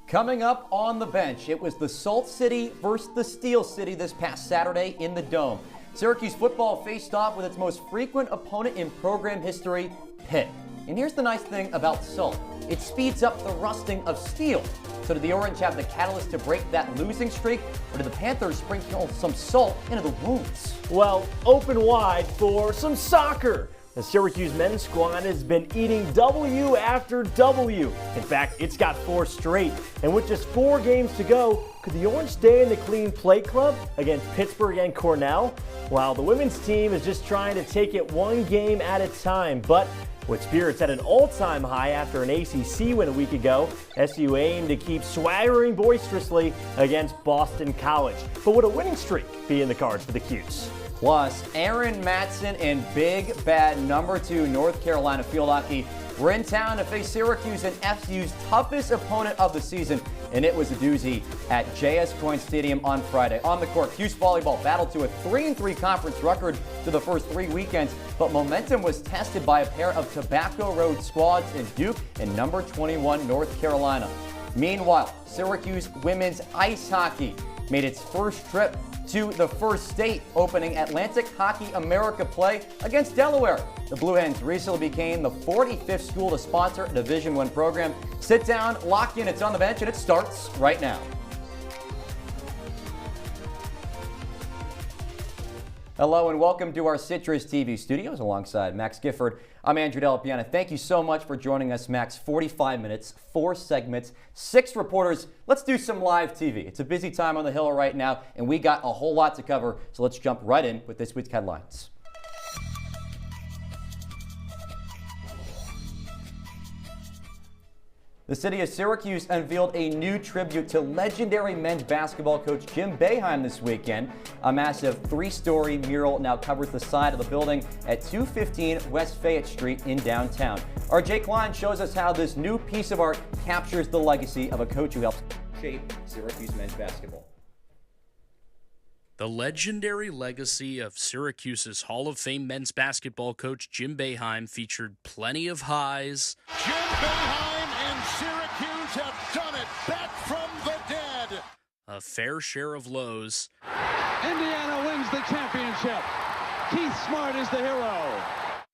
Coming up on the bench, it was the Salt City versus the Steel City this past Saturday in the Dome. Syracuse football faced off with its most frequent opponent in program history, Pitt. And here's the nice thing about Salt. It speeds up the rusting of steel. So did the Orange have the catalyst to break that losing streak, or did the Panthers sprinkle some salt into the wounds? Well, open wide for some soccer. The Syracuse men's squad has been eating W after W. In fact, it's got 4 straight. And with just 4 games to go, could the Orange stay in the clean play club against Pittsburgh and Cornell? While the women's team is just trying to take it one game at a time. But with spirits at an all-time high after an ACC win a week ago, SU aimed to keep swaggering boisterously against Boston College. But would a winning streak be in the cards for the Cutes? Plus, Aaron Matson and big bad number 2 North Carolina field hockey were in town to face Syracuse and FCU's toughest opponent of the season, and it was a doozy at JS Coyne Stadium on Friday. On the court, Cuse volleyball battled to a 3-3 conference record through the first 3 weekends, but momentum was tested by a pair of Tobacco Road squads in Duke and number 21 North Carolina. Meanwhile, Syracuse women's ice hockey made its first trip to the first state, opening Atlantic Hockey America play against Delaware. The Blue Hens recently became the 45th school to sponsor a Division I program. Sit down, lock in, it's on the bench, and it starts right now. Hello and welcome to our CitrusTV studios alongside Max Gifford. I'm Andrew Della, Piana. Thank you so much for joining us, Max. 45 minutes, 4 segments, 6 reporters. Let's do some live TV. It's a busy time on the Hill right now, and we got a whole lot to cover, so let's jump right in with this week's headlines. The city of Syracuse unveiled a new tribute to legendary men's basketball coach Jim Boeheim this weekend. A massive 3-story mural now covers the side of the building at 215 West Fayette Street in downtown. Our Jake Klein shows us how this new piece of art captures the legacy of a coach who helped shape Syracuse men's basketball. The legendary legacy of Syracuse's Hall of Fame men's basketball coach Jim Boeheim featured plenty of highs. Jim Boeheim and Syracuse have done it, back from the dead. A fair share of lows. Indiana wins the championship. Keith Smart is the hero.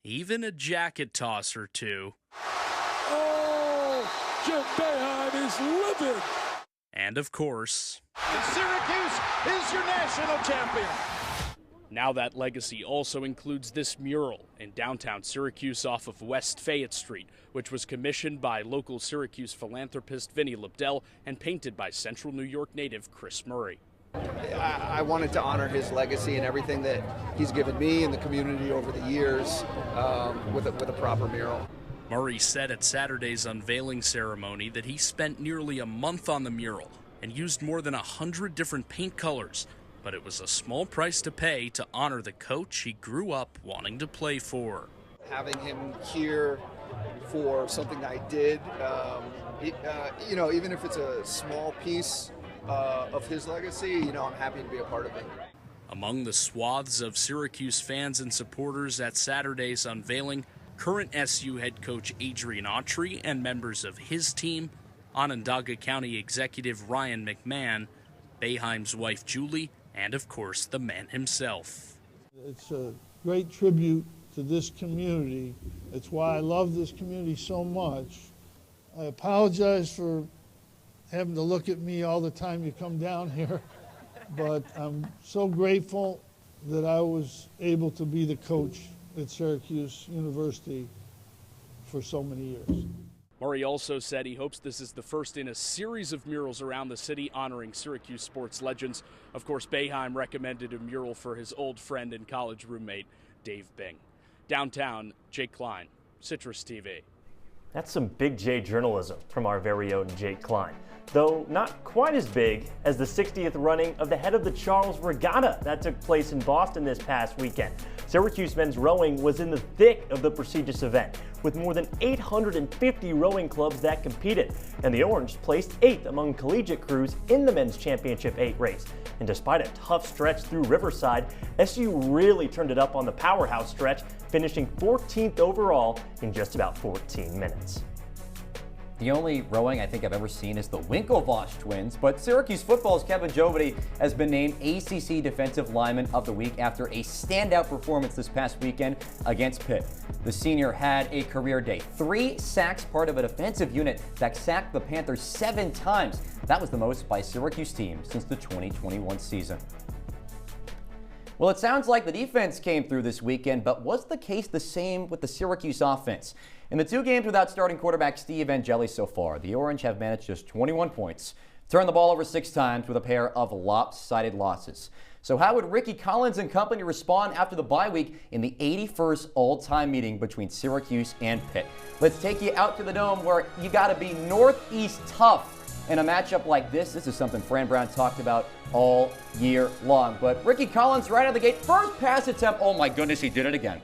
Even a jacket toss or two. Oh, Jim Boeheim is livid. And of course, Syracuse is your national champion. Now that legacy also includes this mural in downtown Syracuse off of West Fayette Street, which was commissioned by local Syracuse philanthropist Vinnie Lobdell and painted by Central New York native Chris Murray. I wanted to honor his legacy and everything that he's given me and the community over the years with a proper mural. Murray said at Saturday's unveiling ceremony that he spent nearly a month on the mural and used more than 100 different paint colors, but it was a small price to pay to honor the coach he grew up wanting to play for. Having him here for something I did, even if it's a small piece of his legacy, I'm happy to be a part of it. Among the swaths of Syracuse fans and supporters at Saturday's unveiling, current SU head coach Adrian Autry and members of his team, Onondaga County Executive Ryan McMahon, Boeheim's wife Julie, and of course the man himself. It's a great tribute to this community. It's why I love this community so much. I apologize for having to look at me all the time you come down here, but I'm so grateful that I was able to be the coach at Syracuse University for so many years. Murray also said he hopes this is the first in a series of murals around the city honoring Syracuse sports legends. Of course, Boeheim recommended a mural for his old friend and college roommate, Dave Bing. Downtown, Jake Klein, CitrusTV. That's some big J journalism from our very own Jake Klein. Though not quite as big as the 60th running of the Head of the Charles Regatta that took place in Boston this past weekend. Syracuse men's rowing was in the thick of the prestigious event, with more than 850 rowing clubs that competed, and the Orange placed 8th among collegiate crews in the men's championship 8 race. And despite a tough stretch through Riverside, SU really turned it up on the powerhouse stretch, finishing 14th overall in just about 14 minutes. The only rowing I think I've ever seen is the Winklevoss twins, but Syracuse football's Kevin Gifford has been named ACC Defensive Lineman of the Week after a standout performance this past weekend against Pitt. The senior had a career day. 3 sacks, part of a defensive unit that sacked the Panthers 7 times. That was the most by a Syracuse team since the 2021 season. Well, it sounds like the defense came through this weekend, but was the case the same with the Syracuse offense? In the 2 games without starting quarterback Steve Angeli so far, the Orange have managed just 21 points, turned the ball over 6 times with a pair of lopsided losses. So how would Ricky Collins and company respond after the bye week in the 81st all-time meeting between Syracuse and Pitt? Let's take you out to the Dome where you got to be Northeast tough. In a matchup like this is something Fran Brown talked about all year long. But Ricky Collins right out of the gate, first pass attempt, oh my goodness, he did it again.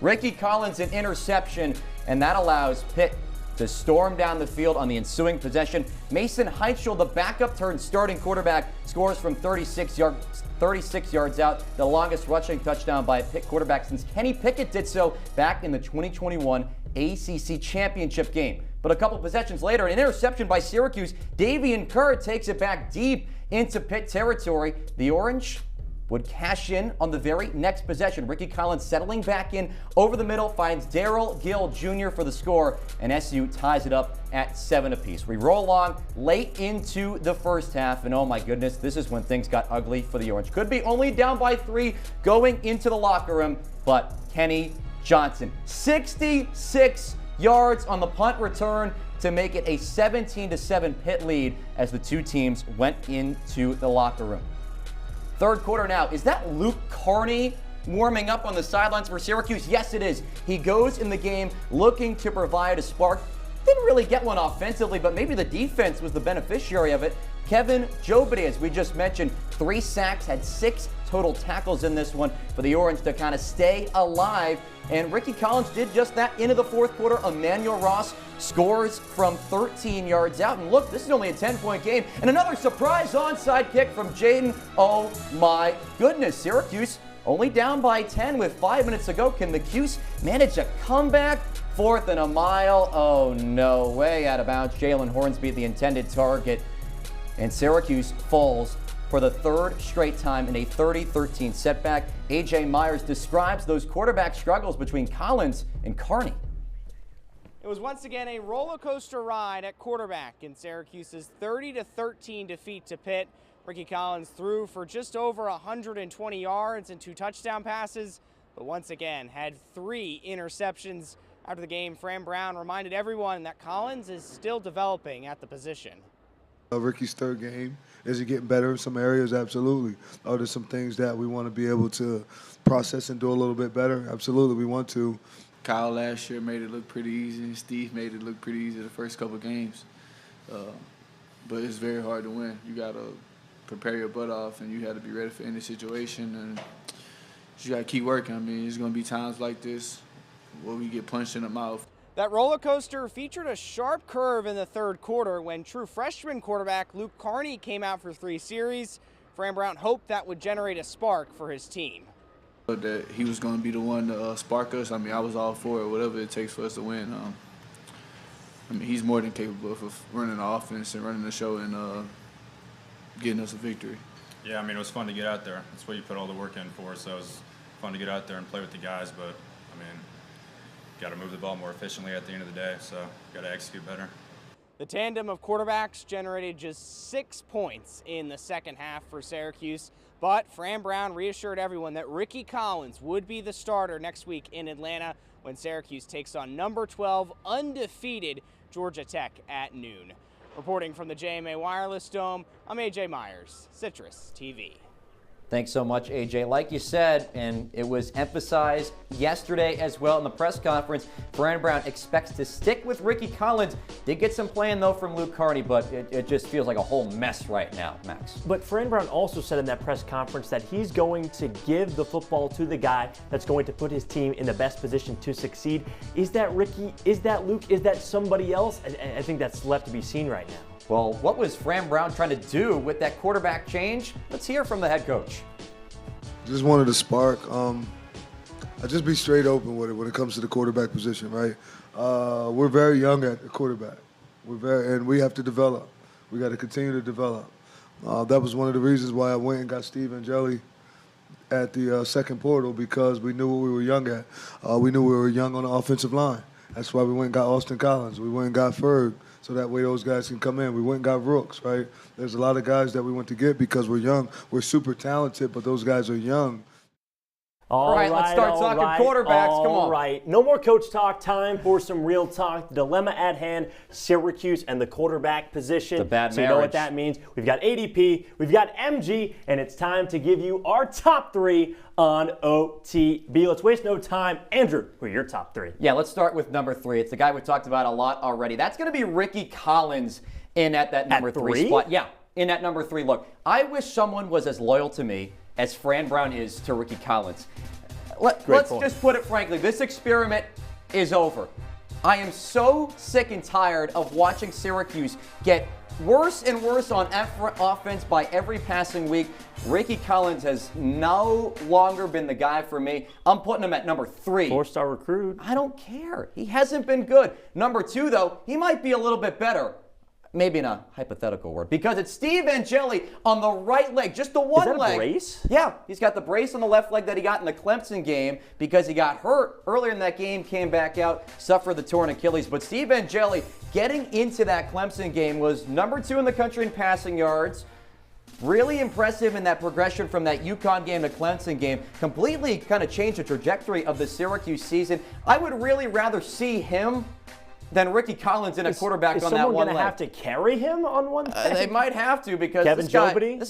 Ricky Collins an interception, and that allows Pitt to storm down the field on the ensuing possession. Mason Heitschel, the backup turned starting quarterback, scores from 36 yards out, the longest rushing touchdown by a Pitt quarterback since Kenny Pickett did so back in the 2021 ACC championship game. But a couple possessions later, an interception by Syracuse. Davian Kerr takes it back deep into Pitt territory. The Orange would cash in on the very next possession. Ricky Collins settling back in over the middle, finds Darrell Gill Jr. for the score, and SU ties it up at 7 apiece. We roll along late into the first half, and oh my goodness, this is when things got ugly for the Orange. Could be only down by 3 going into the locker room, but Kenny Johnson, 66 yards on the punt return to make it a 17-7 Pitt lead as the 2 teams went into the locker room. Third quarter now. Is that Luke Carney warming up on the sidelines for Syracuse? Yes, it is. He goes in the game looking to provide a spark. Didn't really get one offensively, but maybe the defense was the beneficiary of it. Kevin Gifford, as we just mentioned, 3 sacks, had 6 total tackles in this one for the Orange to kind of stay alive. And Ricky Collins did just that into the fourth quarter. Emmanuel Ross scores from 13 yards out. And look, this is only a 10-point game. And another surprise onside kick from Jaden. Oh my goodness, Syracuse only down by 10 with 5 minutes to go. Can the Cuse manage a comeback? 4th and a mile. Oh, no way. Out of bounds. Jalen Hornsby, the intended target. And Syracuse falls for the 3rd straight time in a 30-13 setback. A.J. Myers describes those quarterback struggles between Collins and Carney. It was once again a roller coaster ride at quarterback in Syracuse's 30-13 defeat to Pitt. Ricky Collins threw for just over 120 yards and 2 touchdown passes, but once again had 3 interceptions. After the game, Fran Brown reminded everyone that Collins is still developing at the position. Ricky's 3rd game. Is he getting better in some areas? Absolutely. There's some things that we want to be able to process and do a little bit better? Absolutely, we want to. Kyle last year made it look pretty easy. Steve made it look pretty easy the first couple games. But it's very hard to win. You got to prepare your butt off, and you got to be ready for any situation. And you got to keep working. I mean, there's going to be times like this where we get punched in the mouth. That roller coaster featured a sharp curve in the 3rd quarter when true freshman quarterback Luke Carney came out for 3 series. Fran Brown hoped that would generate a spark for his team. That he was going to be the one to spark us. I mean, I was all for it, whatever it takes for us to win. I mean, he's more than capable of running the offense and running the show and getting us a victory. Yeah, I mean, it was fun to get out there. That's what you put all the work in for, so it was fun to get out there and play with the guys, but, I mean, got to move the ball more efficiently at the end of the day, so got to execute better. The tandem of quarterbacks generated just 6 points in the second half for Syracuse, but Fran Brown reassured everyone that Ricky Collins would be the starter next week in Atlanta when Syracuse takes on number 12 undefeated Georgia Tech at noon. Reporting from the JMA Wireless Dome, I'm A.J. Myers, Citrus TV. Thanks so much, AJ. Like you said, and it was emphasized yesterday as well in the press conference, Fran Brown expects to stick with Ricky Collins. Did get some playing, though, from Luke Carney, but it just feels like a whole mess right now, Max. But Fran Brown also said in that press conference that he's going to give the football to the guy that's going to put his team in the best position to succeed. Is that Ricky? Is that Luke? Is that somebody else? I think that's left to be seen right now. Well, what was Fran Brown trying to do with that quarterback change? Let's hear from the head coach. Just wanted to spark. I just be straight open with it when it comes to the quarterback position, right? We're very young at the quarterback. And we have to develop. We got to continue to develop. That was one of the reasons why I went and got Steve Angeli at the second portal, because we knew what we were young at. We knew we were young on the offensive line. That's why we went and got Austin Collins. We went and got Ferg, so that way those guys can come in. We went and got Rooks, right? There's a lot of guys that we went to get because we're young. We're super talented, but those guys are young. All right, let's start talking quarterbacks. Come on. All right. No more coach talk. Time for some real talk. The dilemma at hand, Syracuse and the quarterback position. The bad so you know what that means. We've got ADP, we've got MG, and it's time to give you our top 3 on OTB. Let's waste no time. Andrew, who are your top 3? Yeah, let's start with number 3. It's the guy we talked about a lot already. That's going to be Ricky Collins in at that number 3 spot. Yeah, in at number 3. Look, I wish someone was as loyal to me as Fran Brown is to Ricky Collins. Let's just put it frankly, this experiment is over. I am so sick and tired of watching Syracuse get worse and worse on offense by every passing week. Ricky Collins has no longer been the guy for me. I'm putting him at number 3. 4-star recruit. I don't care. He hasn't been good. Number 2, though, he might be a little bit better. Maybe in a hypothetical word, because it's Steve Angeli on the right leg, just the one leg. Is that a brace? Yeah, he's got the brace on the left leg that he got in the Clemson game because he got hurt earlier in that game, came back out, suffered the torn Achilles. But Steve Angeli getting into that Clemson game was number 2 in the country in passing yards. Really impressive in that progression from that UConn game to Clemson game. Completely kind of changed the trajectory of the Syracuse season. I would really rather see him than Ricky Collins in a quarterback on that one leg. Is someone going to have to carry him on one thing? They might have to, because this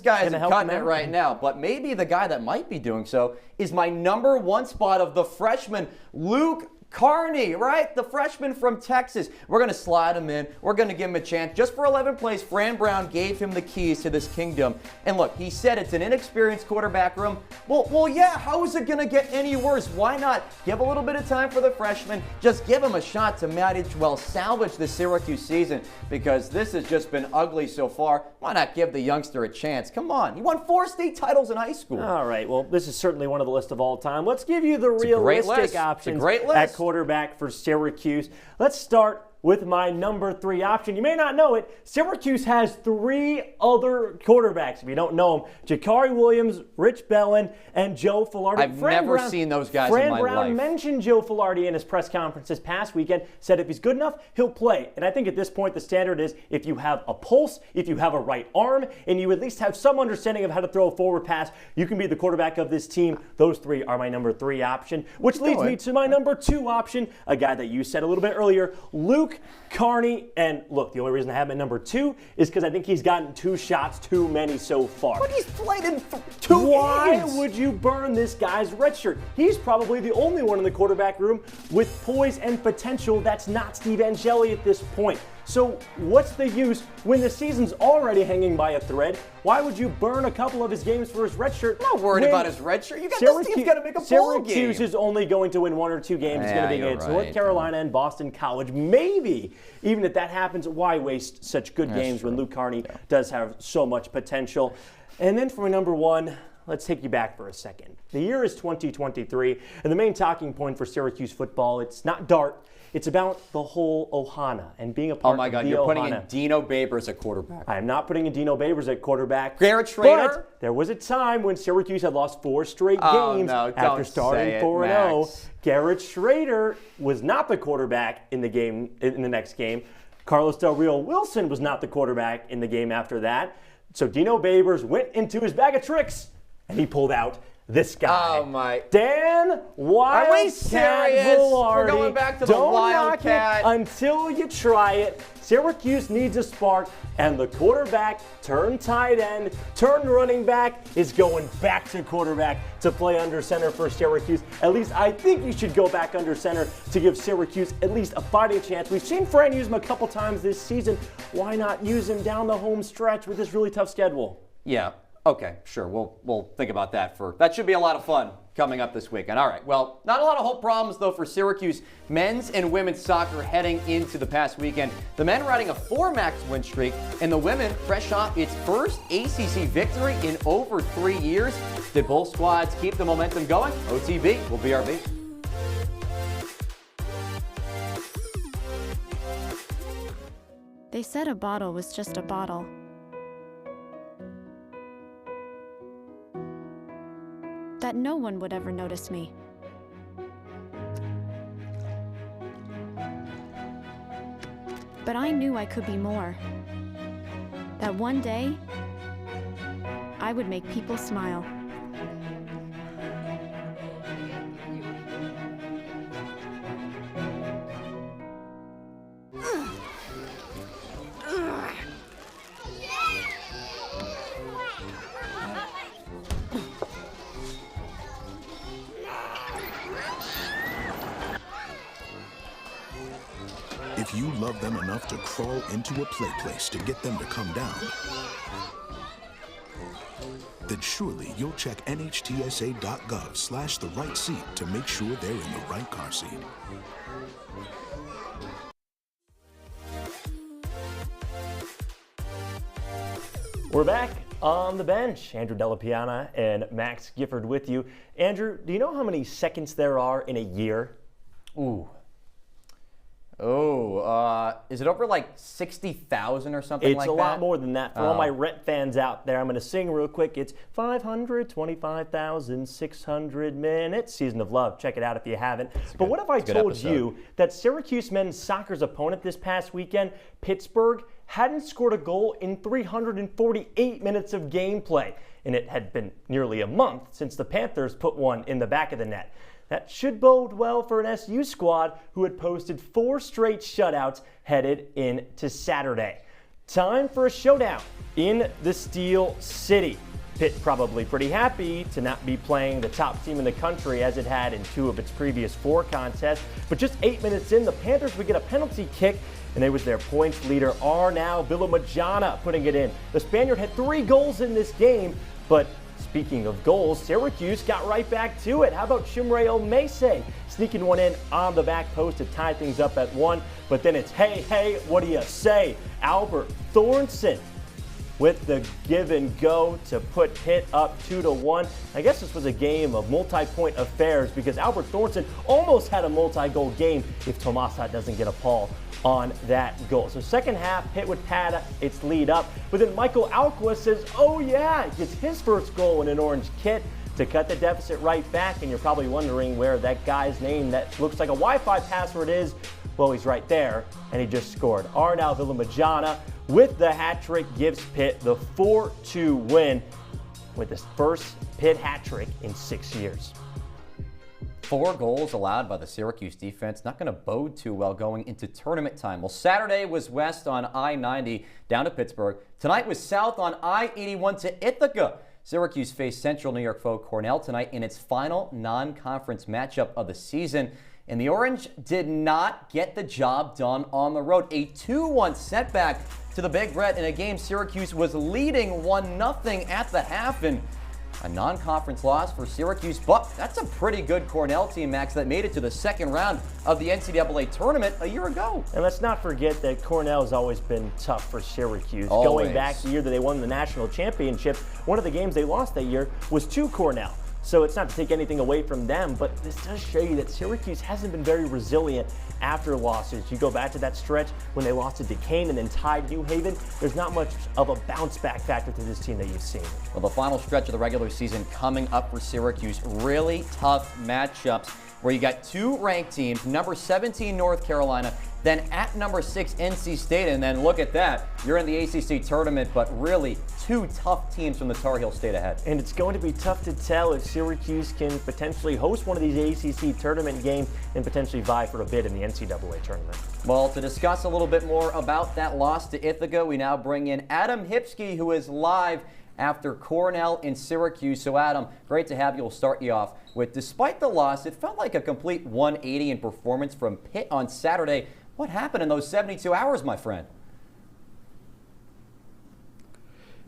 guy isn't cutting it right now. But maybe the guy that might be doing so is my number 1 spot of the freshman, Luke Carney, right? The freshman from Texas. We're going to slide him in. We're going to give him a chance. Just for 11 plays, Fran Brown gave him the keys to this kingdom. And look, he said it's an inexperienced quarterback room. Well, yeah, how is it going to get any worse? Why not give a little bit of time for the freshman? Just give him a shot to might as well salvage the Syracuse season, because this has just been ugly so far. Why not give the youngster a chance? Come on. He won 4 state titles in high school. All right. Well, this is certainly one of the list of all time. Let's give you the realistic options at quarterback for Syracuse. Let's start with my number 3 option. You may not know it. Syracuse has 3 other quarterbacks. If you don't know them, Jakari Williams, Rich Bellin, and Joe Filardi. I've never seen those guys in my life. Fran Brown mentioned Joe Filardi in his press conference this past weekend, said if he's good enough, he'll play. And I think at this point, the standard is if you have a pulse, if you have a right arm, and you at least have some understanding of how to throw a forward pass, you can be the quarterback of this team. Those 3 are my number 3 option, which leads me to my number 2 option, a guy that you said a little bit earlier, Luke Carney. And look, the only reason I have him at number 2 is because I think he's gotten 2 shots too many so far. But he's played in 2 games. Why would you burn this guy's red shirt? He's probably the only one in the quarterback room with poise and potential that's not Steve Angeli at this point. So what's the use when the season's already hanging by a thread? Why would you burn a couple of his games for his red shirt? I'm not worried about his red shirt. You got this team's got to make a bowl game. Syracuse is only going to win 1 or 2 games. It's going to be against North Carolina and Boston College. Maybe. Even if that happens, why waste such good games when Luke Carney does have so much potential? And then for my number 1, let's take you back for a second. The year is 2023, and the main talking point for Syracuse football, it's not Dart. It's about the whole Ohana and being a part of the Ohana. Oh my God, you're putting in Dino Babers at quarterback. I am not putting in Dino Babers at quarterback. Garrett Schrader? But there was a time when Syracuse had lost 4 straight games after starting 4-0. Garrett Schrader was not the quarterback in the game in the next game. Carlos Del Rio Wilson was not the quarterback in the game after that. So Dino Babers went into his bag of tricks and he pulled out this guy. Oh my. Dan Wildcat. Are we serious? We're going back to the Wildcat. Don't knock it until you try it. Syracuse needs a spark, and the quarterback turned tight end, turned running back is going back to quarterback to play under center for Syracuse. At least I think you should go back under center to give Syracuse at least a fighting chance. We've seen Fran use him a couple times this season. Why not use him down the home stretch with this really tough schedule? Yeah. Okay, sure. We'll think about that. That should be a lot of fun coming up this weekend. All right. Well, not a lot of whole problems though for Syracuse men's and women's soccer heading into the past weekend. The men riding a 4-max win streak, and the women fresh off its first ACC victory in over 3 years. Did both squads keep the momentum going? OTB will BRB. They said a bottle was just a bottle. That no one would ever notice me. But I knew I could be more. That one day, I would make people smile. If you love them enough to crawl into a play place to get them to come down, then surely you'll check nhtsa.gov/the right seat to make sure they're in the right car seat. We're back on the bench. Andrew Della, Piana, and Max Gifford with you. Andrew, do you know how many seconds there are in a year? Ooh. Oh, is it over like 60,000 or something like that? It's a lot more than that. For all my Rent fans out there, I'm going to sing real quick. It's 525,600 minutes. Season of Love. Check it out if you haven't. But what if I told you that Syracuse men's soccer's opponent this past weekend, Pittsburgh, hadn't scored a goal in 348 minutes of gameplay, and it had been nearly a month since the Panthers put one in the back of the net? That should bode well for an SU squad who had posted 4 straight shutouts headed into Saturday. Time for a showdown in the Steel City. Pitt probably pretty happy to not be playing the top team in the country as it had in 2 of its previous 4 contests. But just 8 minutes in, the Panthers would get a penalty kick, and it was their points leader, Arnau Villamajana, putting it in. The Spaniard had 3 goals in this game, but speaking of goals, Syracuse got right back to it. How about Chumre Omese sneaking one in on the back post to tie things up at 1? But then it's, hey, what do you say? Albert Thornton with the give and go to put Pitt up 2-1. I guess this was a game of multi-point affairs because Albert Thornton almost had a multi-goal game if Tomasa doesn't get a Paul on that goal. So second half, Pitt would pad its lead up, but then Michael Alqua says, oh yeah, gets his first goal in an orange kit to cut the deficit right back. And you're probably wondering where that guy's name that looks like a Wi-Fi password is. Well, he's right there, and he just scored. Arnau Villamajana with the hat trick gives Pitt the 4-2 win with his first Pitt hat trick in 6 years. 4 goals allowed by the Syracuse defense. Not going to bode too well going into tournament time. Well, Saturday was west on I-90 down to Pittsburgh. Tonight was south on I-81 to Ithaca. Syracuse faced Central New York foe Cornell tonight in its final non-conference matchup of the season. And the Orange did not get the job done on the road. A 2-1 setback to the Big Red in a game Syracuse was leading 1-0 at the half. And a non-conference loss for Syracuse, but that's a pretty good Cornell team, Max, that made it to the second round of the NCAA tournament a year ago. And let's not forget that Cornell has always been tough for Syracuse. Always. Going back the year that they won the national championship, one of the games they lost that year was to Cornell. So it's not to take anything away from them, but this does show you that Syracuse hasn't been very resilient after losses. You go back to that stretch when they lost to Duquesne and then tied New Haven. There's not much of a bounce back factor to this team that you've seen. Well, the final stretch of the regular season coming up for Syracuse. Really tough matchups where you got 2 ranked teams, number 17 North Carolina, then at number 6 NC State, and then look at that, you're in the ACC tournament, but really 2 tough teams from the Tar Heel State ahead. And it's going to be tough to tell if Syracuse can potentially host one of these ACC tournament games and potentially vie for a bid in the NCAA tournament. Well, to discuss a little bit more about that loss to Ithaca, we now bring in Adam Hipsky, who is live after Cornell in Syracuse. So Adam, great to have you. We'll start you off with, despite the loss, it felt like a complete 180 in performance from Pitt on Saturday. What happened in those 72 hours, my friend?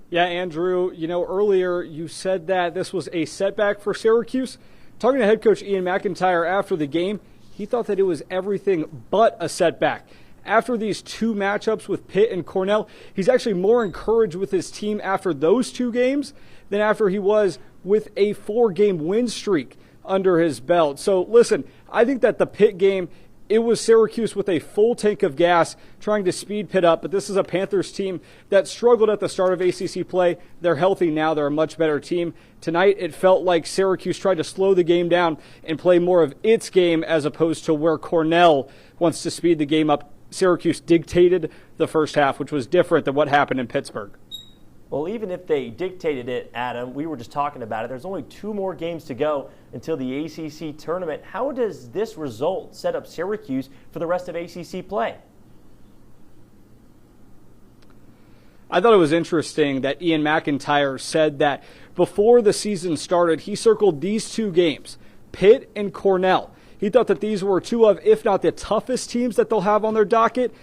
Yeah, Andrew, earlier you said that this was a setback for Syracuse. Talking to head coach Ian McIntyre after the game, he thought that it was everything but a setback. After these 2 matchups with Pitt and Cornell, he's actually more encouraged with his team after those 2 games than after he was with a 4-game win streak under his belt. So listen, I think that the Pitt game it was Syracuse with a full tank of gas trying to speed Pitt up, but this is a Panthers team that struggled at the start of ACC play. They're healthy now. They're a much better team. Tonight, it felt like Syracuse tried to slow the game down and play more of its game as opposed to where Cornell wants to speed the game up. Syracuse dictated the first half, which was different than what happened in Pittsburgh. Well, even if they dictated it, Adam, we were just talking about it. There's only 2 more games to go until the ACC tournament. How does this result set up Syracuse for the rest of ACC play? I thought it was interesting that Ian McIntyre said that before the season started, he circled these 2 games, Pitt and Cornell. He thought that these were 2 of, if not the toughest teams that they'll have on their docket,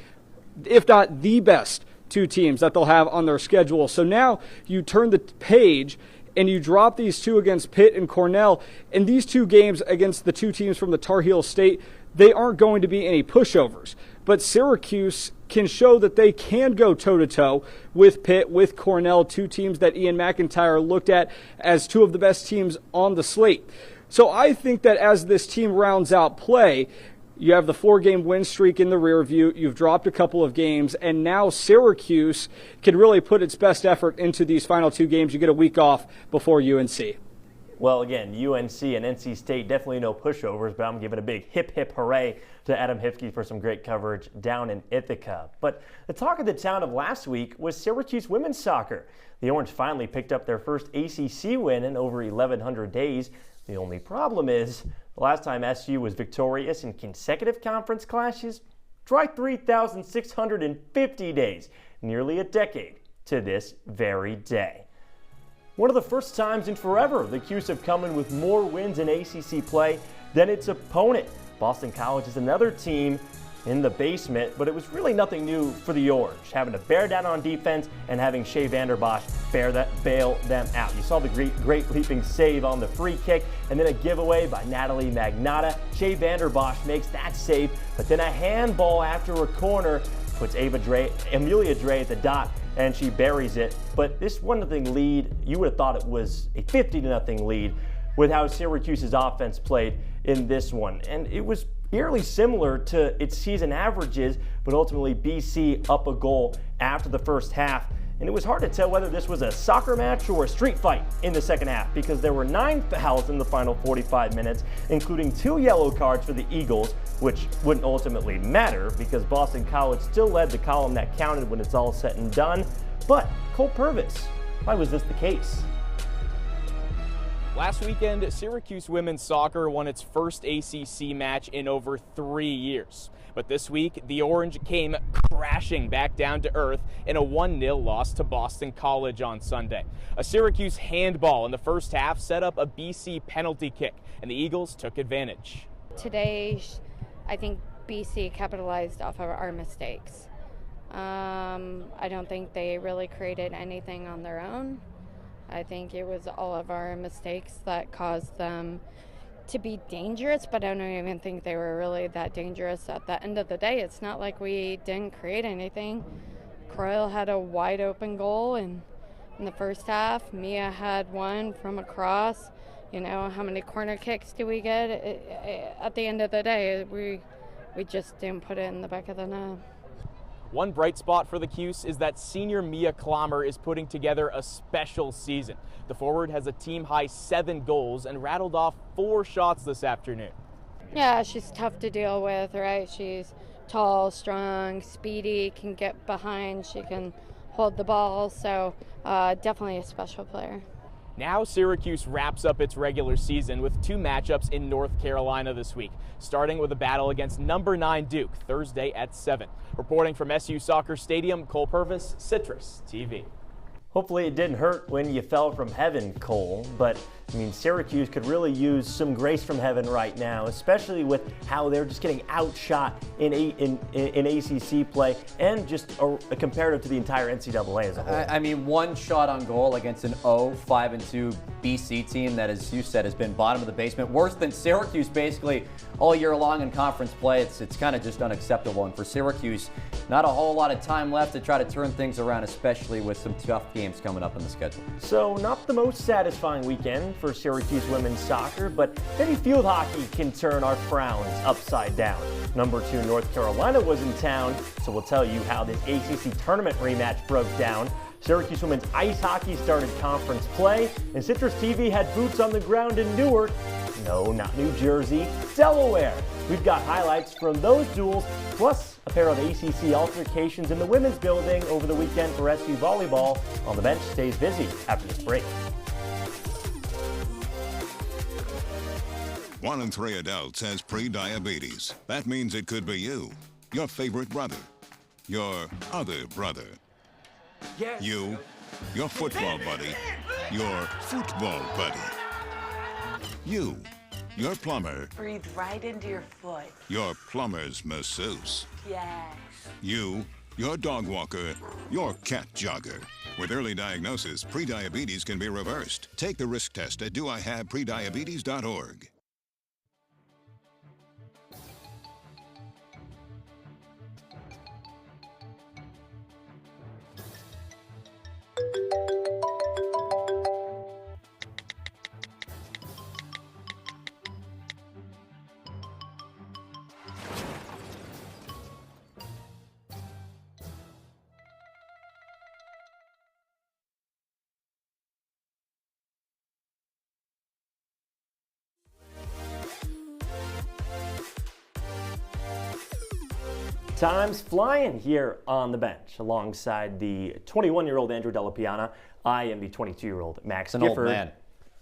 if not the best 2 teams that they'll have on their schedule. So now you turn the page and you drop these 2 against Pitt and Cornell. And these 2 games against the 2 teams from the Tar Heel State, they aren't going to be any pushovers. But Syracuse can show that they can go toe-to-toe with Pitt, with Cornell, 2 teams that Ian McIntyre looked at as 2 of the best teams on the slate. So I think that as this team rounds out play, you have the 4-game win streak in the rear view. You've dropped a couple of games, and now Syracuse can really put its best effort into these final 2 games. You get a week off before UNC. Well, again, UNC and NC State, definitely no pushovers, but I'm giving a big hip, hip hooray to Adam Hifke for some great coverage down in Ithaca. But the talk of the town of last week was Syracuse women's soccer. The Orange finally picked up their first ACC win in over 1,100 days. The only problem is, the last time SU was victorious in consecutive conference clashes, try 3,650 days, nearly a decade to this very day. One of the first times in forever the Cuse have come in with more wins in ACC play than its opponent. Boston College is another team in the basement, but it was really nothing new for the Orange, having to bear down on defense and having Shea Vanderbosch bail them out. You saw the great leaping save on the free kick, and then a giveaway by Natalie Magnotta. Shea Vanderbosch makes that save, but then a handball after a corner puts Amelia Dre at the dot, and she buries it. But this 1-0 lead, you would have thought it was a 50-0 lead with how Syracuse's offense played in this one. And it was eerily similar to its season averages, but ultimately BC up a goal after the first half. And it was hard to tell whether this was a soccer match or a street fight in the second half, because there were 9 fouls in the final 45 minutes, including 2 yellow cards for the Eagles, which wouldn't ultimately matter because Boston College still led the column that counted when it's all said and done. But Cole Purvis, why was this the case? Last weekend, Syracuse women's soccer won its first ACC match in over 3 years. But this week, the Orange came crashing back down to earth in a 1-0 loss to Boston College on Sunday. A Syracuse handball in the first half set up a BC penalty kick, and the Eagles took advantage. Today, I think BC capitalized off of our mistakes. I don't think they really created anything on their own. I think it was all of our mistakes that caused them to be dangerous, but I don't even think they were really that dangerous at the end of the day. It's not like we didn't create anything. Croyle had a wide open goal in the first half. Mia had one from across. You know, how many corner kicks do we get? At the end of the day, we just didn't put it in the back of the net. One bright spot for the Cuse is that senior Mia Klammer is putting together a special season. The forward has a team-high 7 goals and rattled off 4 shots this afternoon. Yeah, she's tough to deal with, right? She's tall, strong, speedy, can get behind, she can hold the ball, so definitely a special player. Now Syracuse wraps up its regular season with 2 matchups in North Carolina this week, starting with a battle against number 9 Duke Thursday at 7. Reporting from SU Soccer Stadium, Cole Purvis, Citrus TV. Hopefully it didn't hurt when you fell from heaven, Cole, but I mean, Syracuse could really use some grace from heaven right now, especially with how they're just getting outshot in ACC play and just a comparative to the entire NCAA as a whole. I mean, 1 shot on goal against an 5-2 BC team that, as you said, has been bottom of the basement, worse than Syracuse basically all year long in conference play. It's kind of just unacceptable. And for Syracuse, not a whole lot of time left to try to turn things around, especially with some tough games games coming up in the schedule. So not the most satisfying weekend for Syracuse women's soccer, but maybe field hockey can turn our frowns upside down. Number 2 North Carolina was in town, so we'll tell you how this ACC tournament rematch broke down. Syracuse women's ice hockey started conference play, and CitrusTV had boots on the ground in Newark. No, not New Jersey, Delaware. We've got highlights from those duels, plus a pair of ACC altercations in the women's building over the weekend for SU volleyball. On the Bench stays busy after this break. 1 in 3 adults has pre-diabetes. That means it could be you, your favorite brother, your other brother. Yes. You, your football buddy, your football buddy. You, your plumber, Breathe right into your foot. your plumber's masseuse. Yes. You, your dog walker, your cat jogger. With early diagnosis, prediabetes can be reversed. Take the risk test at doihaveprediabetes.org. Time's flying here on the bench alongside the 21-year-old Andrew Della Piana. I am the 22-year-old Max Gifford. Old man.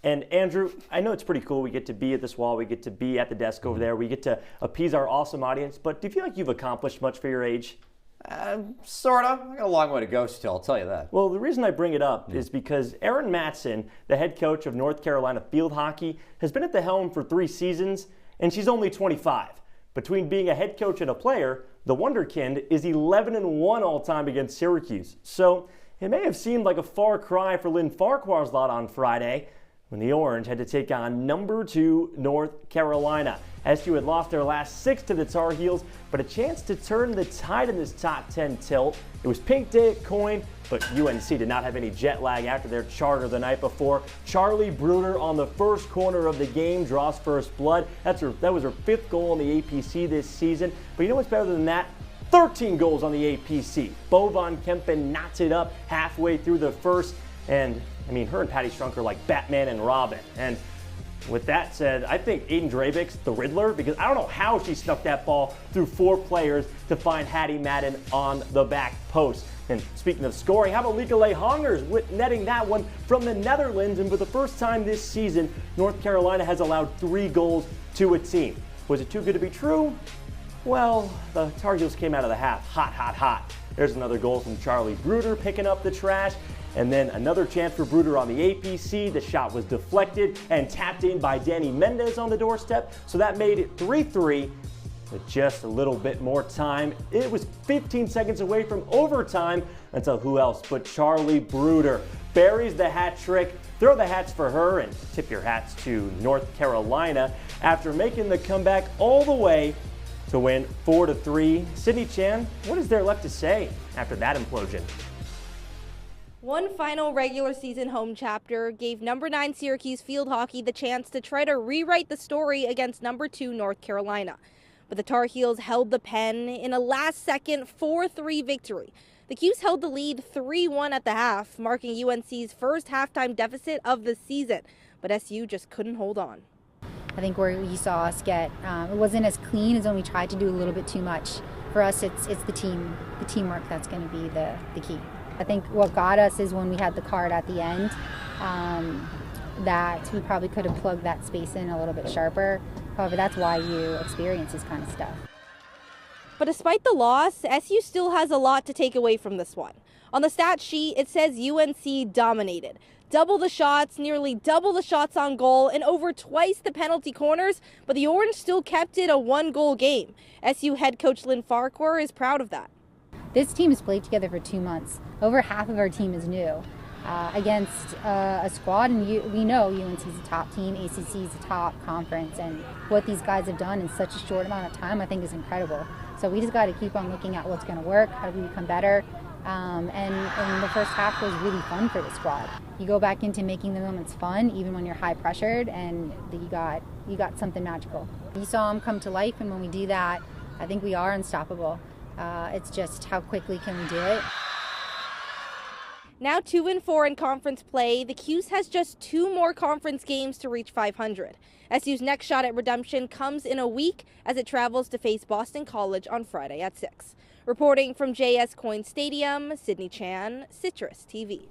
And Andrew, I know it's pretty cool. We get to be at this wall. We get to be at the desk over there. We get to appease our awesome audience. But do you feel like you've accomplished much for your age? Sort of. I got a long way to go still, I'll tell you that. Well, the reason I bring it up is because Aaron Matson, the head coach of North Carolina field hockey, has been at the helm for 3 seasons, and she's only 25. Between being a head coach and a player, the Wonderkind is 11-1 all-time against Syracuse. So it may have seemed like a far cry for Lynn Farquhar's lot on Friday when the Orange had to take on number 2 North Carolina. SU had lost their last 6 to the Tar Heels, but a chance to turn the tide in this top 10 tilt. It was pink day at Coin, but UNC did not have any jet lag after their charter the night before. Charlie Bruder on the first corner of the game draws first blood. That was her 5th goal in the APC this season. But you know what's better than that? 13 goals on the APC. Bo Von Kempen knots it up halfway through the first. And, I mean, her and Patty Strunk are like Batman and Robin. And with that said, I think Aiden Dravik's the Riddler, because I don't know how she snuck that ball through 4 players to find Hattie Madden on the back post. And speaking of scoring, how about Lieke Hongers netting that one from the Netherlands? And for the first time this season, North Carolina has allowed 3 goals to a team. Was it too good to be true? Well, the Tar Heels came out of the half hot. There's another goal from Charlie Bruder picking up the trash. And then another chance for Bruder on the APC. The shot was deflected and tapped in by Danny Mendez on the doorstep. So that made it 3-3 with just a little bit more time. It was 15 seconds away from overtime until who else but Charlie Bruder buries the hat trick. Throw the hats for her and tip your hats to North Carolina after making the comeback all the way to win 4-3. Sydney Chan, what is there left to say after that implosion? One final regular season home chapter gave number 9 Syracuse field hockey the chance to try to rewrite the story against number 2 North Carolina. But the Tar Heels held the pen in a last-second 4-3 victory. The Cuse held the lead 3-1 at the half, marking UNC's first halftime deficit of the season. But SU just couldn't hold on. I think where you saw us get, it wasn't as clean as when we tried to do a little bit too much. For us, it's the teamwork that's going to be the key. I think what got us is when we had the card at the end, that we probably could have plugged that space in a little bit sharper. However, that's why you experience this kind of stuff. But despite the loss, SU still has a lot to take away from this one. On the stat sheet, it says UNC dominated. Double the shots, nearly double the shots on goal, and over twice the penalty corners, but the Orange still kept it a 1-goal game. SU head coach Lynn Farquhar is proud of that. This team has played together for 2 months. Over half of our team is new. Against a squad, and we know UNC is a top team, ACC is a top conference, and what these guys have done in such a short amount of time I think is incredible. So we just got to keep on looking at what's going to work, how do we become better, And the first half was really fun for the squad. You go back into making the moments fun, even when you're high pressured, and you got something magical. You saw them come to life, and when we do that, I think we are unstoppable. It's just how quickly can we do it. Now 2-4 in conference play, the Cuse has just 2 more conference games to reach 500. SU's next shot at redemption comes in a week as it travels to face Boston College on Friday at 6. Reporting from JS Coyne Stadium, Sydney Chan, Citrus TV.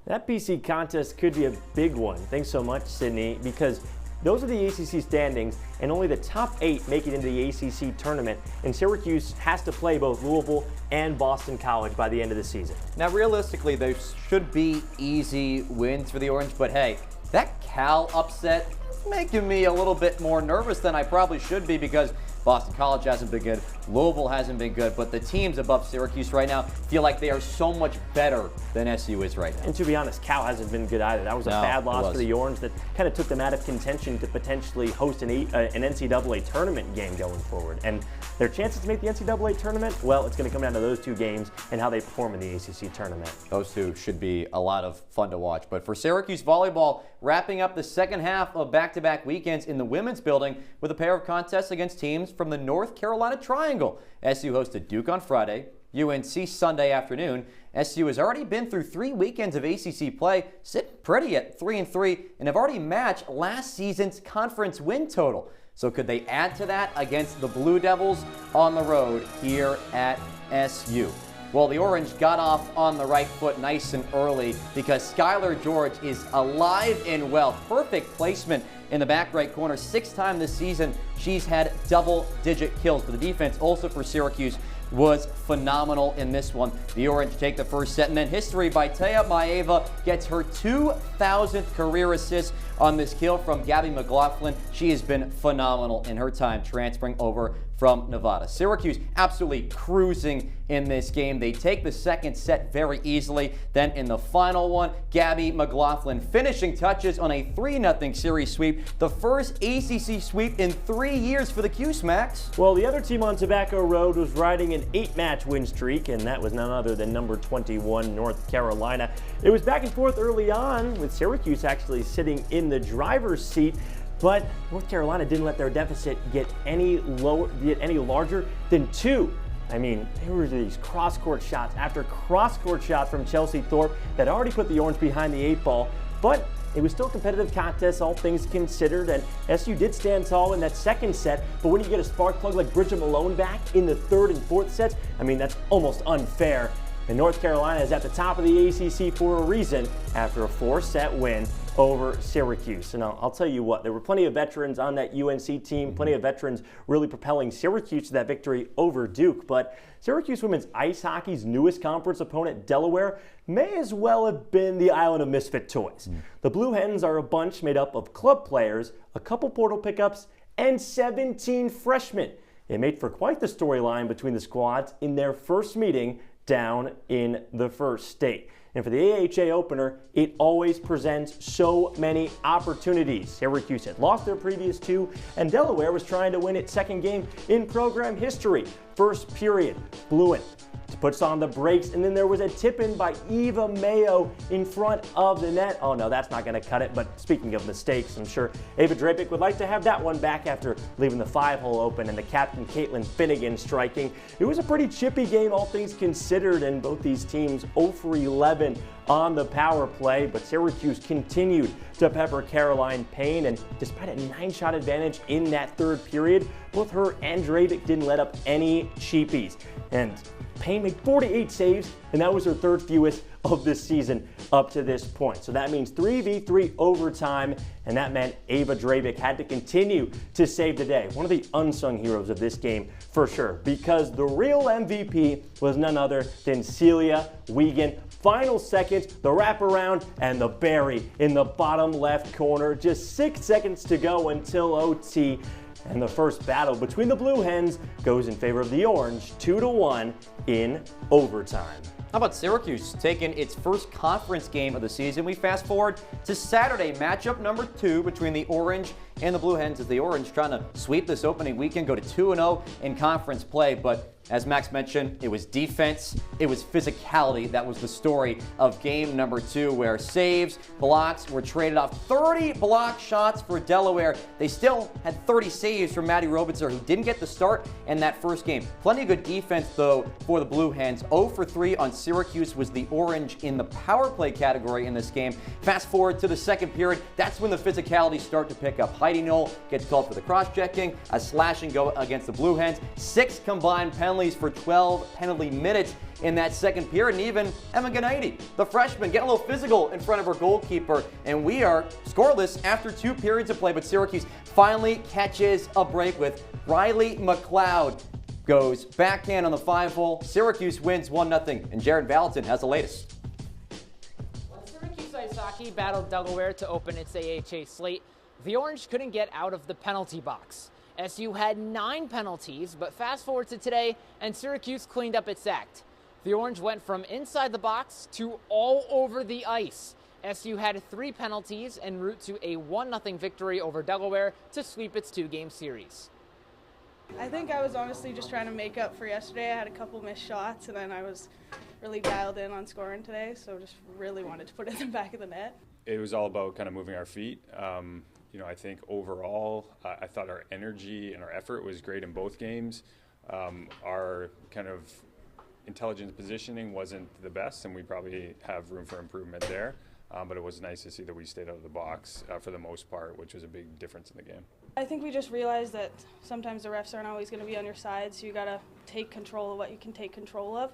That BC contest could be a big one. Thanks so much, Sydney, because those are the ACC standings, and only the top 8 make it into the ACC tournament, and Syracuse has to play both Louisville and Boston College by the end of the season. Now, realistically, there should be easy wins for the Orange, but hey, that Cal upset is making me a little bit more nervous than I probably should be, because Boston College hasn't been good, Louisville hasn't been good, but the teams above Syracuse right now feel like they are so much better than SU is right now. And to be honest, Cal hasn't been good either. That was a bad loss for the Orange that kind of took them out of contention to potentially host an NCAA tournament game going forward. And their chances to make the NCAA tournament, well, it's going to come down to those 2 games and how they perform in the ACC tournament. Those 2 should be a lot of fun to watch. But for Syracuse volleyball, wrapping up the second half of back-to-back weekends in the women's building with a pair of contests against teams from the North Carolina Triangle. SU hosted Duke on Friday, UNC Sunday afternoon. SU has already been through 3 weekends of ACC play, sitting pretty at 3-3, and have already matched last season's conference win total. So could they add to that against the Blue Devils on the road here at SU? Well, the Orange got off on the right foot nice and early because Skylar George is alive and well. Perfect placement in the back right corner. 6th time this season she's had double-digit kills. But the defense also for Syracuse was phenomenal in this one. The Orange take the first set, and then history by Taya Maeva gets her 2,000th career assist on this kill from Gabby McLaughlin. She has been phenomenal in her time transferring over from Nevada. Syracuse absolutely cruising in this game. They take the second set very easily. Then in the final one, Gabby McLaughlin finishing touches on a 3-0 series sweep. The first ACC sweep in 3 years for the Cuse, Max. Well, the other team on Tobacco Road was riding an 8-match win streak, and that was none other than number 21, North Carolina. It was back and forth early on, with Syracuse actually sitting in the driver's seat. But North Carolina didn't let their deficit get any larger than 2. I mean, there were these cross-court shots after cross-court shots from Chelsea Thorpe that already put the Orange behind the 8 ball. But it was still a competitive contest, all things considered, and SU did stand tall in that second set. But when you get a spark plug like Bridget Malone back in the 3rd and 4th sets, I mean, that's almost unfair. And North Carolina is at the top of the ACC for a reason after a 4-set win over Syracuse. And I'll tell you what, there were plenty of veterans on that UNC team, plenty of veterans really propelling Syracuse to that victory over Duke. But Syracuse women's ice hockey's newest conference opponent, Delaware, may as well have been the island of misfit toys. The Blue Hens are a bunch made up of club players, a couple portal pickups, and 17 freshmen. It made for quite the storyline between the squads in their first meeting down in the first state. And for the AHA opener, it always presents so many opportunities. Syracuse had lost their previous 2, and Delaware was trying to win its second game in program history. First period, Bluin puts on the brakes, and then there was a tip-in by Eva Mayo in front of the net. Oh no, that's not going to cut it, but speaking of mistakes, I'm sure Ava Drapik would like to have that one back after leaving the 5-hole open and the captain Caitlin Finnegan striking. It was a pretty chippy game, all things considered, and both these teams 0 for 11 on the power play, but Syracuse continued to pepper Caroline Payne, and despite a 9-shot advantage in that 3rd period, both her and Drapik didn't let up any cheapies. And Payne made 48 saves, and that was her 3rd fewest of this season up to this point. So that means 3v3 overtime, and that meant Ava Drapik had to continue to save the day. One of the unsung heroes of this game for sure, because the real MVP was none other than Celia Wiegand. Final seconds, the wraparound, and the bury in the bottom left corner. Just 6 seconds to go until OT. And the first battle between the Blue Hens goes in favor of the Orange, 2-1 in overtime. How about Syracuse taking its first conference game of the season? We fast forward to Saturday, matchup number 2 between the Orange and the Blue Hens, as the Orange trying to sweep this opening weekend, go to 2-0 in conference play. But As Max mentioned, it was defense, it was physicality. That was the story of game number 2, where saves, blocks were traded off. 30 block shots for Delaware. They still had 30 saves from Matty Robitzer, who didn't get the start in that first game. Plenty of good defense, though, for the Blue Hens. 0 for 3 on Syracuse was the Orange in the power play category in this game. Fast forward to the second period, that's when the physicality start to pick up. Heidi Knoll gets called for the cross-checking, a slash and go against the Blue Hens. 6 combined penalties for 12 penalty minutes in that second period, and even Emma Ganaidi, the freshman, getting a little physical in front of her goalkeeper, and we are scoreless after 2 periods of play, but Syracuse finally catches a break with Riley McLeod. Goes backhand on the 5-hole. Syracuse wins 1-0, and Jared Valentin has the latest. When Syracuse Ice Hockey battled Delaware to open its AHA slate, the Orange couldn't get out of the penalty box. SU had 9 penalties, but fast forward to today, and Syracuse cleaned up its act. The Orange went from inside the box to all over the ice. SU had 3 penalties en route to a 1-0 victory over Delaware to sweep its 2-game series. I think I was honestly just trying to make up for yesterday. I had a couple missed shots, and then I was really dialed in on scoring today, so just really wanted to put it in the back of the net. It was all about kind of moving our feet. I think overall, I thought our energy and our effort was great in both games. Our kind of intelligent positioning wasn't the best, and we probably have room for improvement there. But it was nice to see that we stayed out of the box for the most part, which was a big difference in the game. I think we just realized that sometimes the refs aren't always going to be on your side, so you got to take control of what you can take control of.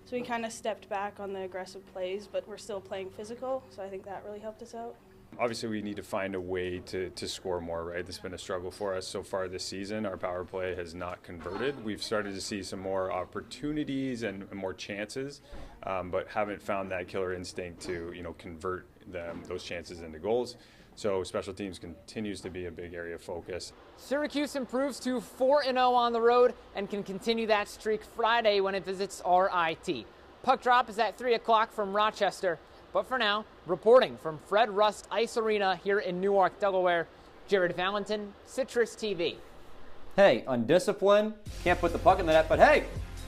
So we kind of stepped back on the aggressive plays, but we're still playing physical, so I think that really helped us out. Obviously, we need to find a way to score more, right? This has been a struggle for us so far this season. Our power play has not converted. We've started to see some more opportunities and more chances, but haven't found that killer instinct to, convert those chances into goals. So special teams continues to be a big area of focus. Syracuse improves to 4-0 on the road and can continue that streak Friday when it visits RIT. Puck drop is at 3 o'clock from Rochester. But for now, reporting from Fred Rust Ice Arena here in Newark, Delaware, Jared Valentin, CitrusTV. Hey, undisciplined, can't put the puck in the net, but hey,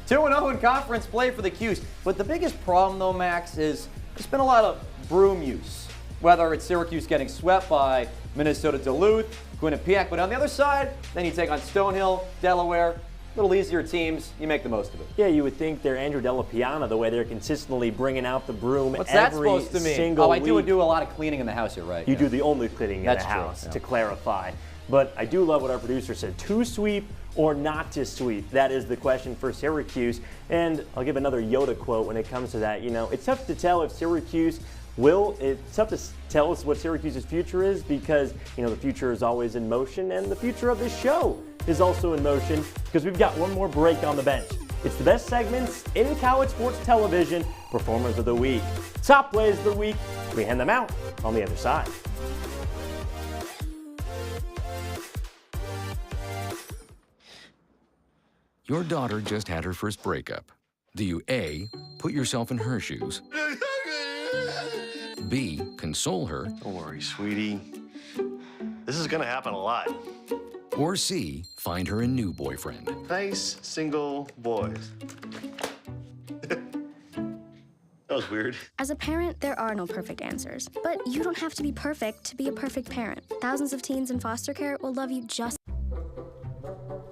2-0 in conference play for the Qs. But the biggest problem, though, Max, is there's been a lot of broom use. Whether it's Syracuse getting swept by Minnesota Duluth, Quinnipiac, but on the other side, then you take on Stonehill, Delaware. Little easier teams, you make the most of it. Yeah, you would think they're Andrew Della Piana, the way they're consistently bringing out the broom What's every that supposed to mean? single I week. do a lot of cleaning in the house, you're right. You do the only cleaning in the house, true, to clarify. But I do love what our producer said. To sweep or not to sweep? That is the question for Syracuse. And I'll give another Yoda quote when it comes to that. It's tough to tell if Syracuse it's tough to tell us what Syracuse's future is because, the future is always in motion, and the future of this show is also in motion because we've got one more break on the bench. It's the best segments in college sports television, Performers of the Week, Top Plays of the Week. We hand them out on the other side. Your daughter just had her first breakup. Do you A, put yourself in her shoes? B, console her? Don't worry, sweetie. This is gonna happen a lot. Or C, find her a new boyfriend? Nice, single boys. That was weird. As a parent, there are no perfect answers. But you don't have to be perfect to be a perfect parent. Thousands of teens in foster care will love you just.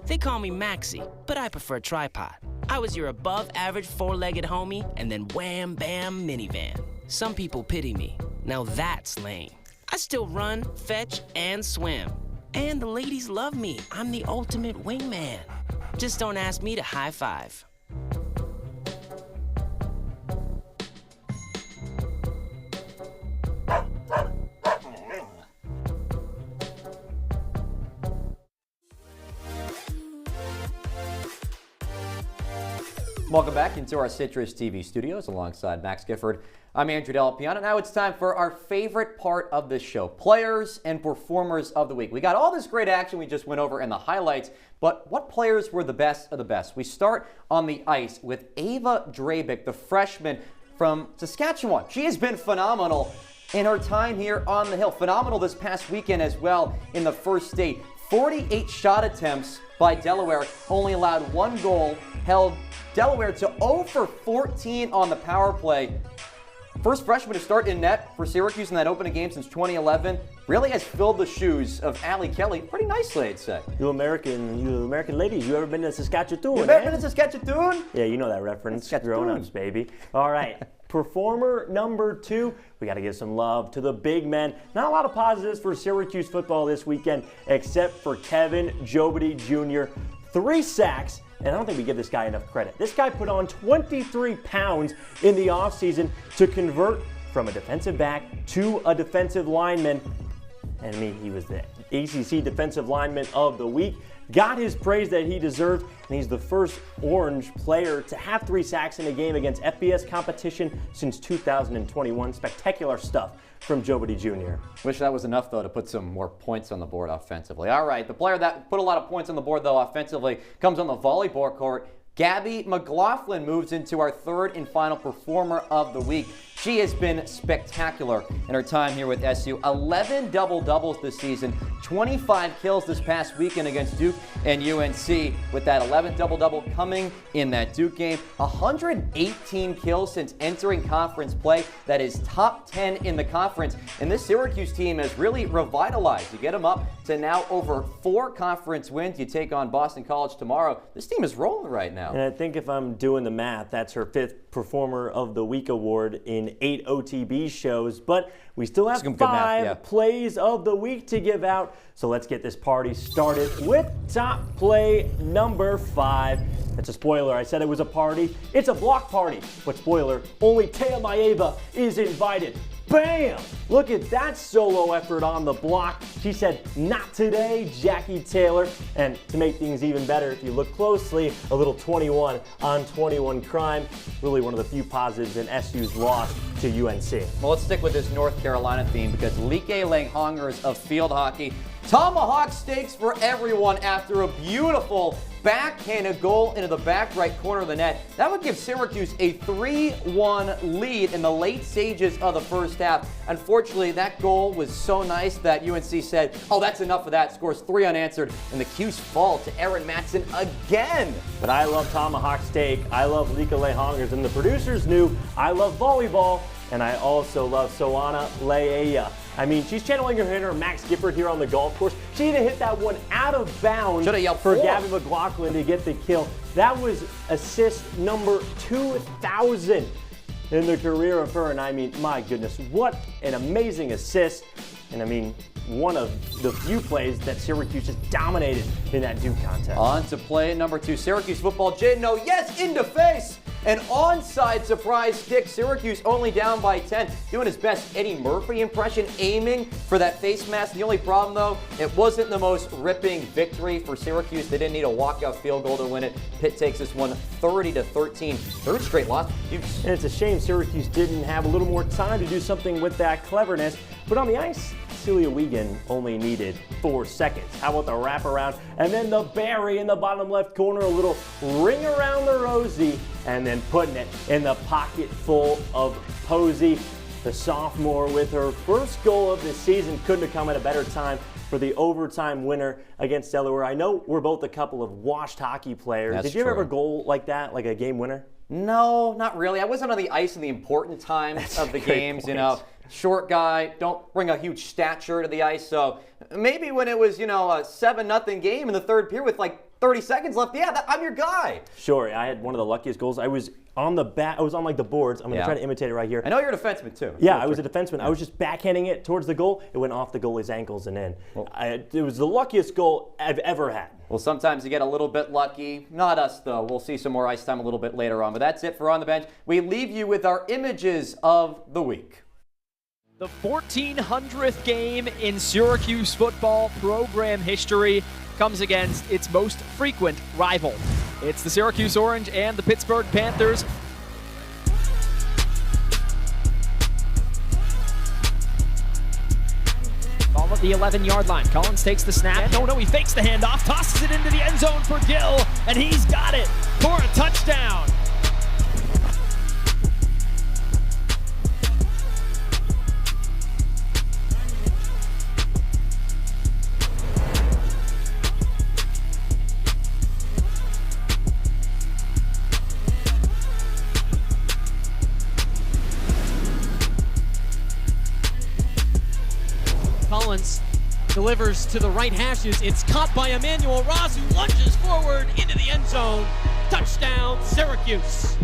They call me Maxie, but I prefer tripod. I was your above-average four-legged homie, and then wham, bam, minivan. Some people pity me. Now that's lame. I still run, fetch, and swim. And the ladies love me. I'm the ultimate wingman. Just don't ask me to high five. Welcome back into our CitrusTV studios alongside Max Gifford. I'm Andrew Della Piana. Now it's time for our favorite part of this show, Players and Performers of the Week. We got all this great action we just went over in the highlights, but what players were the best of the best? We start on the ice with Ava Drabik, the freshman from Saskatchewan. She has been phenomenal in her time here on the Hill. Phenomenal this past weekend as well in the first state. 48 shot attempts by Delaware, only allowed 1 goal, held Delaware to 0 for 14 on the power play. First freshman to start in net for Syracuse in that opening game since 2011. Really has filled the shoes of Allie Kelly pretty nicely, I'd say. You American ladies, you ever been to Saskatchewan? You ever been to Saskatchewan? Yeah, you know that reference. Grown-ups, baby. All right. Performer number 2, we got to give some love to the big men. Not a lot of positives for Syracuse football this weekend, except for Kevin Jobody Jr. 3 sacks, and I don't think we give this guy enough credit. This guy put on 23 pounds in the offseason to convert from a defensive back to a defensive lineman. And I mean, he was the ACC Defensive Lineman of the Week. Got his praise that he deserved, and he's the first Orange player to have 3 sacks in a game against FBS competition since 2021. Spectacular stuff from Jobody Jr. Wish that was enough, though, to put some more points on the board offensively. All right, the player that put a lot of points on the board, though, offensively, comes on the volleyball court. Gabby McLaughlin moves into our 3rd and final Performer of the Week. She has been spectacular in her time here with SU. 11 double-doubles this season, 25 kills this past weekend against Duke and UNC, with that 11th double-double coming in that Duke game. 118 kills since entering conference play. That is top 10 in the conference. And this Syracuse team has really revitalized. You get them up to now over 4 conference wins. You take on Boston College tomorrow. This team is rolling right now. And I think if I'm doing the math, that's her 5th Performer of the Week award in 8 OTB shows, but we still have 5 plays of the week to give out. So let's get this party started with top play number 5. That's a spoiler. I said it was a party. It's a block party. But spoiler, only Tea Maeva is invited. Bam! Look at that solo effort on the block. She said, not today, Jackie Taylor. And to make things even better, if you look closely, a little 21 on 21 crime. Really one of the few positives in SU's loss to UNC. Well, let's stick with this North Carolina theme because Like Langhongers of field hockey. Tomahawk steaks for everyone after a beautiful backhanded goal into the back right corner of the net. That would give Syracuse a 3-1 lead in the late stages of the first half. Unfortunately, that goal was so nice that UNC said, oh, that's enough of that. Scores 3 unanswered, and the Cuse fall to Aaron Matson again. But I love Tomahawk steak. I love Like Langhongers, and the producers knew I love volleyball, and I also love Soana Leia. I mean, she's channeling her hitter, Max Gifford, here on the golf course. She even hit that one out of bounds for Gabby McLaughlin to get the kill. That was assist number 2,000 in the career of her. And I mean, my goodness, what an amazing assist. And I mean, one of the few plays that Syracuse just dominated in that Duke contest. On to play number 2, Syracuse football. Jaden, yes, in the face. An onside surprise kick. Syracuse only down by 10. Doing his best Eddie Murphy impression, aiming for that face mask. The only problem, though, it wasn't the most ripping victory for Syracuse. They didn't need a walkout field goal to win it. Pitt takes this one 30-13. 3rd straight loss. And it's a shame Syracuse didn't have a little more time to do something with that cleverness. But on the ice, Celia Wiegand only needed 4 seconds. How about the wraparound? And then the Parry in the bottom left corner, a little ring around the rosy, and then putting it in the pocket full of Posey. The sophomore with her first goal of the season couldn't have come at a better time for the overtime winner against Delaware. I know we're both a couple of washed hockey players. Did you ever have a goal like that, like a game winner? No, not really. I wasn't on the ice in the important times of the games, you know. Short guy, don't bring a huge stature to the ice. So maybe when it was, a 7-0 game in the 3rd period with like 30 seconds left, I'm your guy. Sure, I had one of the luckiest goals. I was on the I was on like the boards. I'm going to try to imitate it right here. I know you're a defenseman too. Yeah, I was a defenseman. I was just backhanding it towards the goal. It went off the goalie's ankles and in. It was the luckiest goal I've ever had. Well, sometimes you get a little bit lucky. Not us, though. We'll see some more ice time a little bit later on. But that's it for On the Bench. We leave you with our images of the week. The 1400th game in Syracuse football program history comes against its most frequent rival. It's the Syracuse Orange and the Pittsburgh Panthers. Ball at the 11-yard line. Collins takes the snap. No, he fakes the handoff, tosses it into the end zone for Gill, and he's got it for a touchdown. Collins delivers to the right hashes. It's caught by Emmanuel Ross, who lunges forward into the end zone. Touchdown, Syracuse.